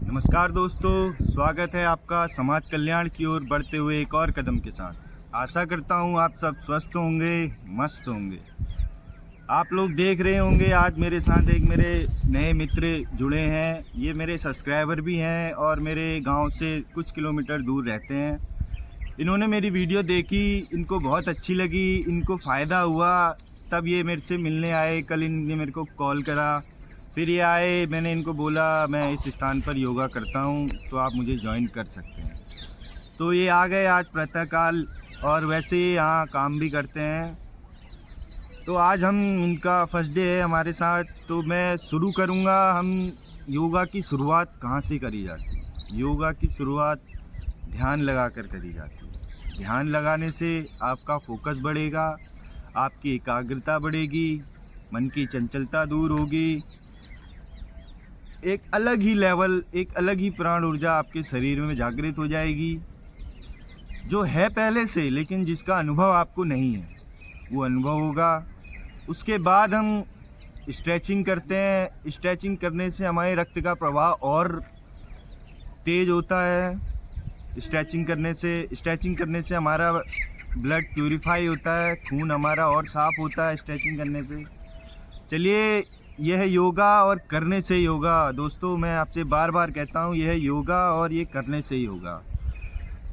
नमस्कार दोस्तों, स्वागत है आपका समाज कल्याण की ओर बढ़ते हुए एक और कदम के साथ। आशा करता हूँ आप सब स्वस्थ होंगे, मस्त होंगे। आप लोग देख रहे होंगे आज मेरे साथ एक मेरे नए मित्र जुड़े हैं। ये मेरे सब्सक्राइबर भी हैं और मेरे गांव से कुछ किलोमीटर दूर रहते हैं। इन्होंने मेरी वीडियो देखी, इनको बहुत अच्छी लगी, इनको फ़ायदा हुआ, तब ये मेरे से मिलने आए। कल इनने मेरे को कॉल करा, फिर ये आए। मैंने इनको बोला मैं इस स्थान पर योगा करता हूँ, तो आप मुझे ज्वाइन कर सकते हैं। तो ये आ गए आज प्रातःकाल, और वैसे ही यहाँ काम भी करते हैं। तो आज हम इनका फर्स्ट डे है हमारे साथ, तो मैं शुरू करूँगा। हम योगा की शुरुआत कहाँ से करी जाती है? योगा की शुरुआत ध्यान लगाकर करी जाती है। ध्यान लगाने से आपका फोकस बढ़ेगा, आपकी एकाग्रता बढ़ेगी, मन की चंचलता दूर होगी, एक अलग ही लेवल, एक अलग ही प्राण ऊर्जा आपके शरीर में जागृत हो जाएगी, जो है पहले से, लेकिन जिसका अनुभव आपको नहीं है, वो अनुभव होगा। उसके बाद हम स्ट्रेचिंग करते हैं। स्ट्रेचिंग करने से हमारे रक्त का प्रवाह और तेज होता है। स्ट्रेचिंग करने से हमारा ब्लड प्यूरिफाई होता है, खून हमारा और साफ होता है स्ट्रेचिंग करने से। चलिए, यह है योगा और करने से योगा। दोस्तों, मैं आपसे बार बार कहता हूँ, यह है योगा और ये करने से ही होगा।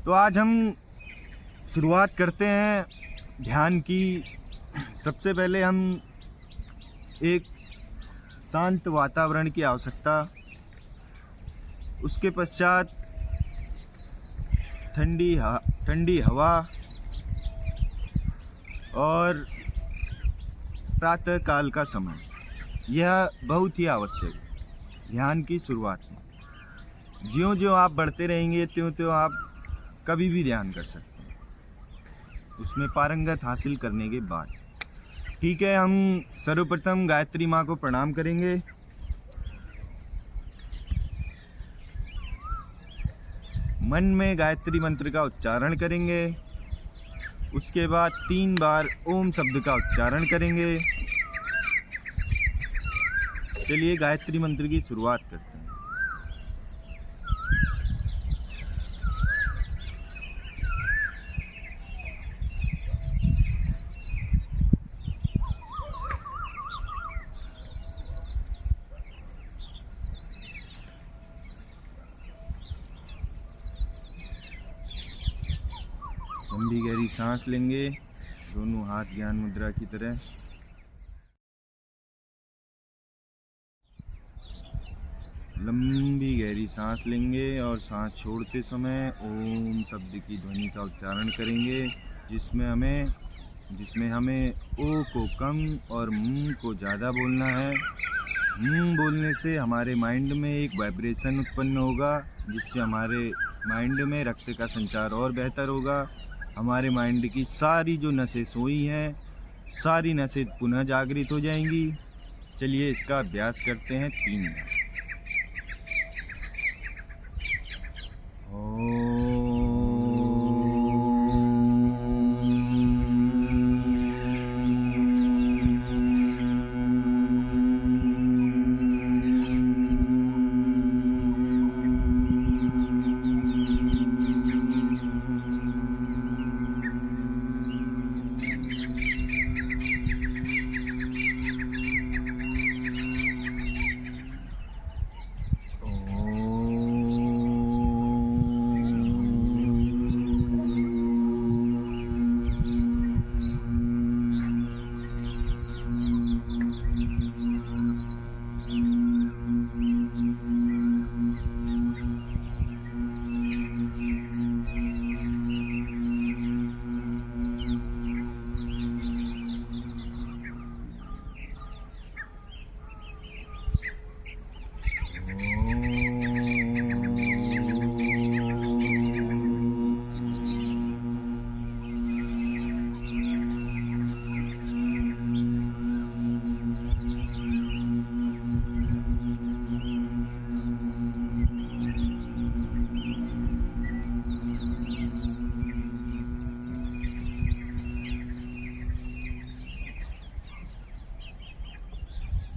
तो आज हम शुरुआत करते हैं ध्यान की। सबसे पहले हम एक शांत वातावरण की आवश्यकता, उसके पश्चात ठंडी हवा और प्रातःकाल का समय, यह बहुत ही आवश्यक है ध्यान की शुरुआत में। ज्यों-ज्यों आप बढ़ते रहेंगे त्यों-त्यों आप कभी भी ध्यान कर सकते हैं, उसमें पारंगत हासिल करने के बाद। ठीक है, हम सर्वप्रथम गायत्री माँ को प्रणाम करेंगे। मन में गायत्री मंत्र का उच्चारण करेंगे। उसके बाद 3 बार ओम शब्द का उच्चारण करेंगे। चलिए गायत्री मंत्र की शुरुआत करते हैं। लंबी गहरी सांस लेंगे, दोनों हाथ ज्ञान मुद्रा की तरह। लंबी गहरी सांस लेंगे और सांस छोड़ते समय ओम शब्द की ध्वनि का उच्चारण करेंगे, जिसमें हमें ओ को कम और म को ज़्यादा बोलना है। बोलने से हमारे माइंड में एक वाइब्रेशन उत्पन्न होगा, जिससे हमारे माइंड में रक्त का संचार और बेहतर होगा। हमारे माइंड की सारी जो नसें सोई हैं, सारी नसें पुनः जागृत हो जाएंगी। चलिए इसका अभ्यास करते हैं 3 बार।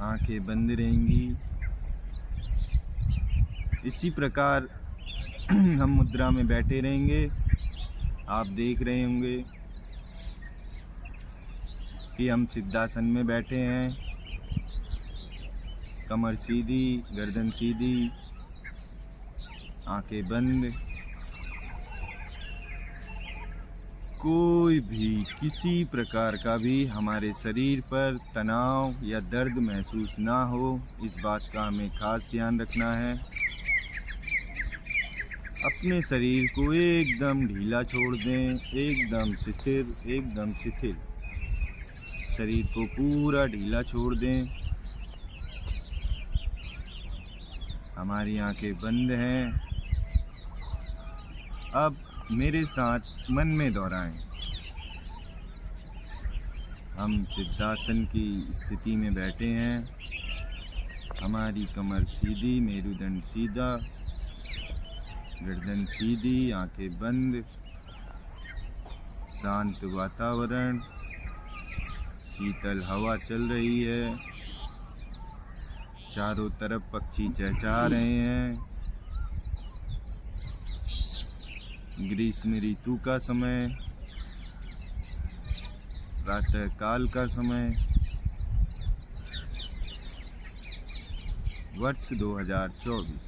आंखें बंद रहेंगी। इसी प्रकार हम मुद्रा में बैठे रहेंगे। आप देख रहे होंगे कि हम सिद्धासन में बैठे हैं। कमर सीधी, गर्दन सीधी, आंखें बंद। कोई भी किसी प्रकार का भी हमारे शरीर पर तनाव या दर्द महसूस ना हो, इस बात का हमें खास ध्यान रखना है। अपने शरीर को एकदम ढीला छोड़ दें, एकदम शिथिल। शरीर को पूरा ढीला छोड़ दें। हमारी आंखें बंद हैं। अब मेरे साथ मन में दोहराएं। हम सिद्धासन की स्थिति में बैठे हैं। हमारी कमर सीधी, मेरुदंड सीधा, गर्दन सीधी, आंखें बंद। शांत वातावरण, शीतल हवा चल रही है। चारों तरफ पक्षी चहचहा रहे हैं। ग्रीष्म ऋतु का समय, प्रातः काल का समय, वर्ष 2024।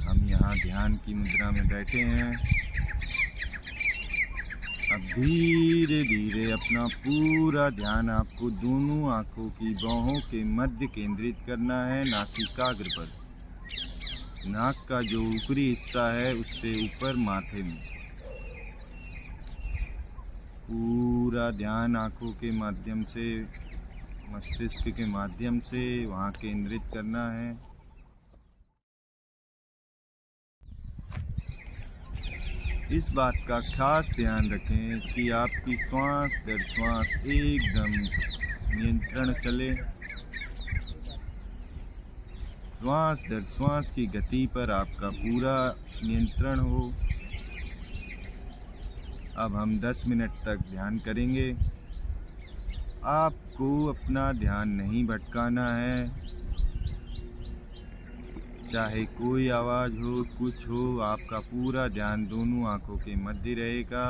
हम यहाँ ध्यान की मुद्रा में बैठे हैं। अब धीरे धीरे अपना पूरा ध्यान आपको दोनों आंखों की बाहों के मध्य केंद्रित करना है, नासिकाग्र पर। नाक का जो ऊपरी हिस्सा है उससे ऊपर माथे में। पूरा ध्यान आंखों के माध्यम से, मस्तिष्क के माध्यम से वहाँ केंद्रित करना है। इस बात का खास ध्यान रखें कि आपकी श्वास दर श्वास एकदम नियंत्रण चले। श्वास दर श्वास की गति पर आपका पूरा नियंत्रण हो। अब हम 10 मिनट तक ध्यान करेंगे। आपको अपना ध्यान नहीं भटकाना है। चाहे कोई आवाज़ हो, कुछ हो, आपका पूरा ध्यान दोनों आंखों के मध्य रहेगा।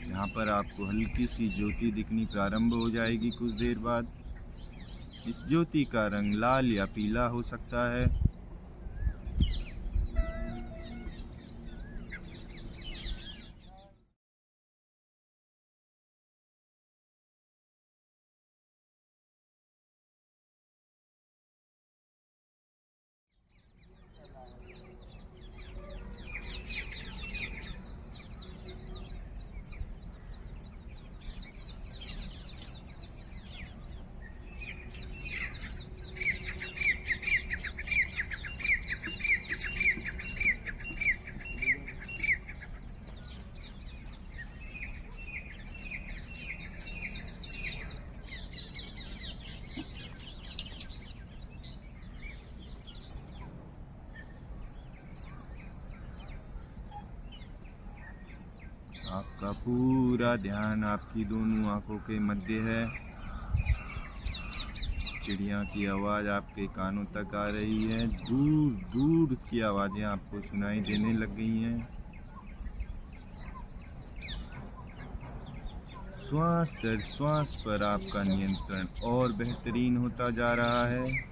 यहाँ पर आपको हल्की सी ज्योति दिखनी प्रारंभ हो जाएगी कुछ देर बाद। इस ज्योति का रंग लाल या पीला हो सकता है। आपका पूरा ध्यान आपकी दोनों आंखों के मध्य है। चिड़िया की आवाज़ आपके कानों तक आ रही है। दूर दूर की आवाज़ें आपको सुनाई देने लग गई हैं। श्वास दर श्वास पर आपका नियंत्रण और बेहतरीन होता जा रहा है।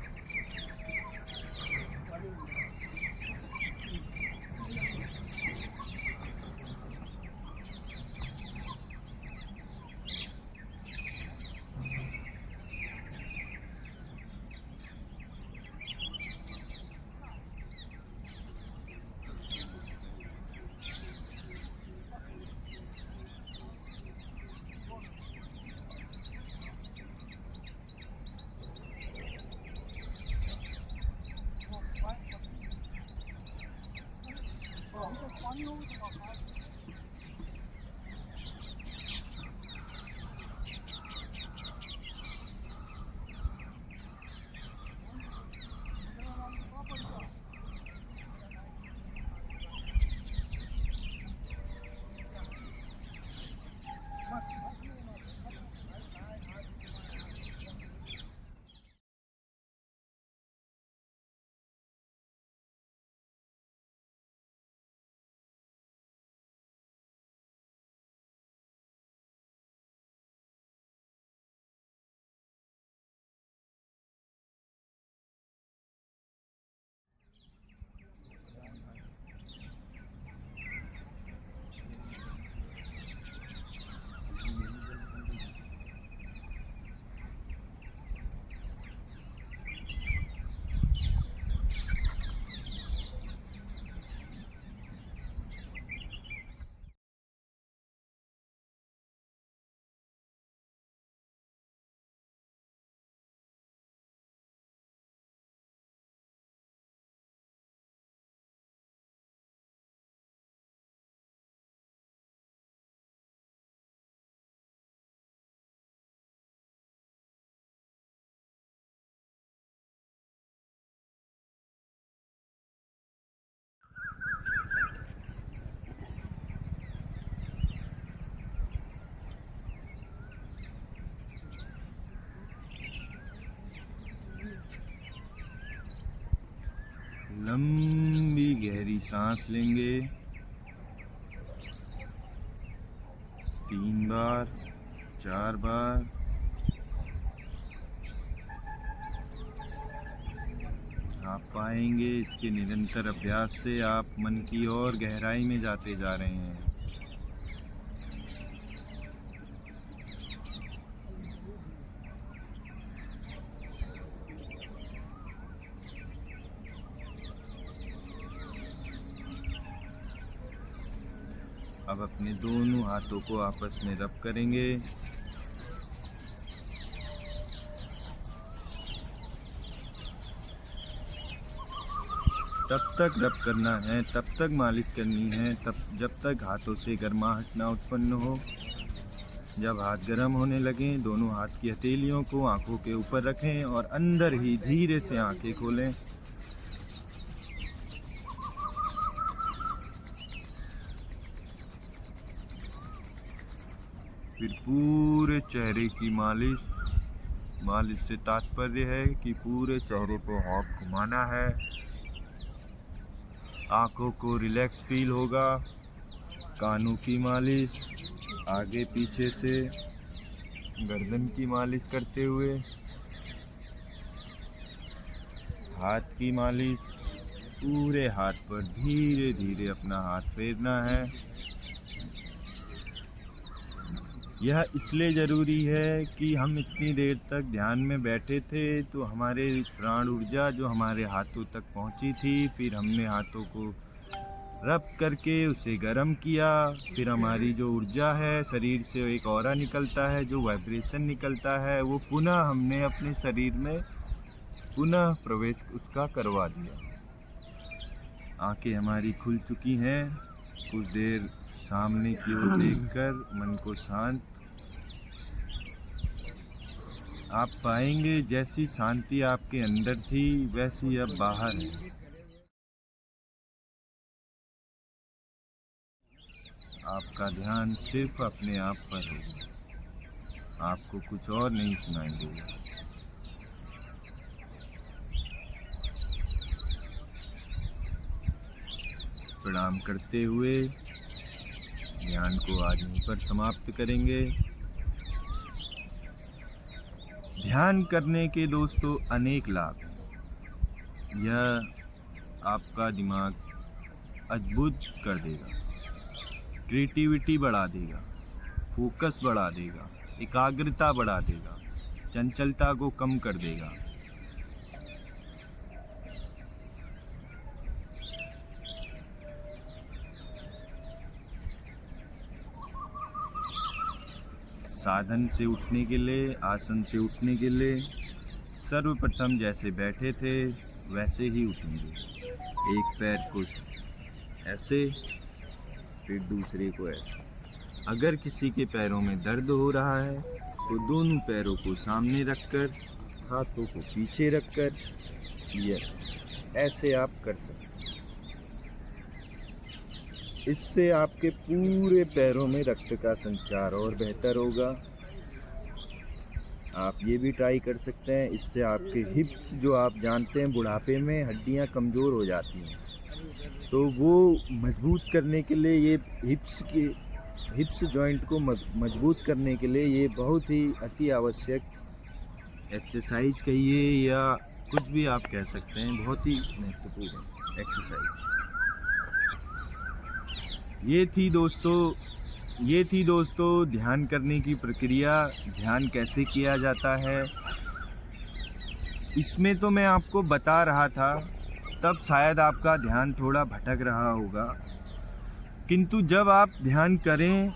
लंबी गहरी सांस लेंगे 3 बार 4 बार। आप पाएंगे इसके निरंतर अभ्यास से आप मन की और गहराई में जाते जा रहे हैं। अब अपने दोनों हाथों को आपस में रब करेंगे। तब तक रब करना है, तब तक मालिश करनी है, जब तक हाथों से गर्माहट ना उत्पन्न हो। जब हाथ गर्म होने लगें, दोनों हाथ की हथेलियों को आंखों के ऊपर रखें और अंदर ही धीरे से आंखें खोलें। फिर पूरे चेहरे की मालिश से तात्पर्य है कि पूरे चेहरे पर हाथ घुमाना है। आंखों को रिलैक्स फील होगा। कानों की मालिश, आगे पीछे से गर्दन की मालिश करते हुए, हाथ की मालिश, पूरे हाथ पर धीरे धीरे अपना हाथ फेरना है। यह इसलिए ज़रूरी है कि हम इतनी देर तक ध्यान में बैठे थे तो हमारे प्राण ऊर्जा जो हमारे हाथों तक पहुंची थी, फिर हमने हाथों को रब करके उसे गर्म किया। फिर हमारी जो ऊर्जा है शरीर से एक ऑरा निकलता है, जो वाइब्रेशन निकलता है, वो पुनः हमने अपने शरीर में पुनः प्रवेश उसका करवा दिया। आंखें हमारी खुल चुकी हैं। कुछ देर सामने की ओर देखकर मन को शांत। आप पाएंगे जैसी शांति आपके अंदर थी वैसी अब बाहर है। आपका ध्यान सिर्फ अपने आप पर होगा, आपको कुछ और नहीं सुनाई देगा। प्रणाम करते हुए ध्यान को आज यहीं पर समाप्त करेंगे। ध्यान करने के दोस्तों अनेक लाभ हैं। यह आपका दिमाग अद्भुत कर देगा, क्रिएटिविटी बढ़ा देगा, फोकस बढ़ा देगा, एकाग्रता बढ़ा देगा, चंचलता को कम कर देगा। साधन से उठने के लिए, आसन से उठने के लिए सर्वप्रथम जैसे बैठे थे वैसे ही उठेंगे। एक पैर को ऐसे, फिर दूसरे को ऐसे। अगर किसी के पैरों में दर्द हो रहा है तो दोनों पैरों को सामने रखकर, हाथों को पीछे रखकर ऐसे आप कर सकते हैं। इससे आपके पूरे पैरों में रक्त का संचार और बेहतर होगा। आप ये भी ट्राई कर सकते हैं। इससे आपके हिप्स, जो आप जानते हैं बुढ़ापे में हड्डियां कमज़ोर हो जाती हैं, तो वो मजबूत करने के लिए ये हिप्स जॉइंट को मजबूत करने के लिए ये बहुत ही अति आवश्यक एक्सरसाइज कहिए या कुछ भी आप कह सकते हैं, बहुत ही महत्वपूर्ण एक्सरसाइज। ये थी दोस्तों ध्यान करने की प्रक्रिया। ध्यान कैसे किया जाता है इसमें तो मैं आपको बता रहा था, तब शायद आपका ध्यान थोड़ा भटक रहा होगा। किंतु जब आप ध्यान करें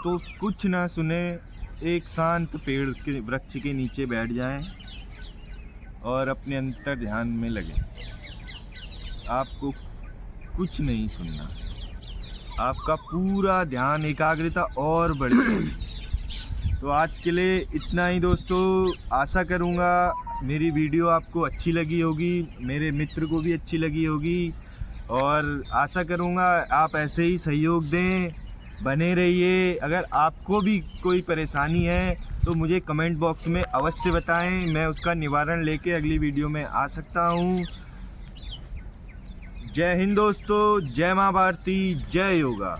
तो कुछ ना सुने, एक शांत पेड़ के वृक्ष के नीचे बैठ जाएं और अपने अंतर ध्यान में लगें। आपको कुछ नहीं सुनना, आपका पूरा ध्यान एकाग्रता और बढ़ेगी। तो आज के लिए इतना ही दोस्तों। आशा करूँगा मेरी वीडियो आपको अच्छी लगी होगी, मेरे मित्र को भी अच्छी लगी होगी, और आशा करूँगा आप ऐसे ही सहयोग दें, बने रहिए। अगर आपको भी कोई परेशानी है तो मुझे कमेंट बॉक्स में अवश्य बताएं, मैं उसका निवारण लेके अगली वीडियो में आ सकता हूँ। जय हिंद दोस्तों, जय माँ भारती, जय योगा।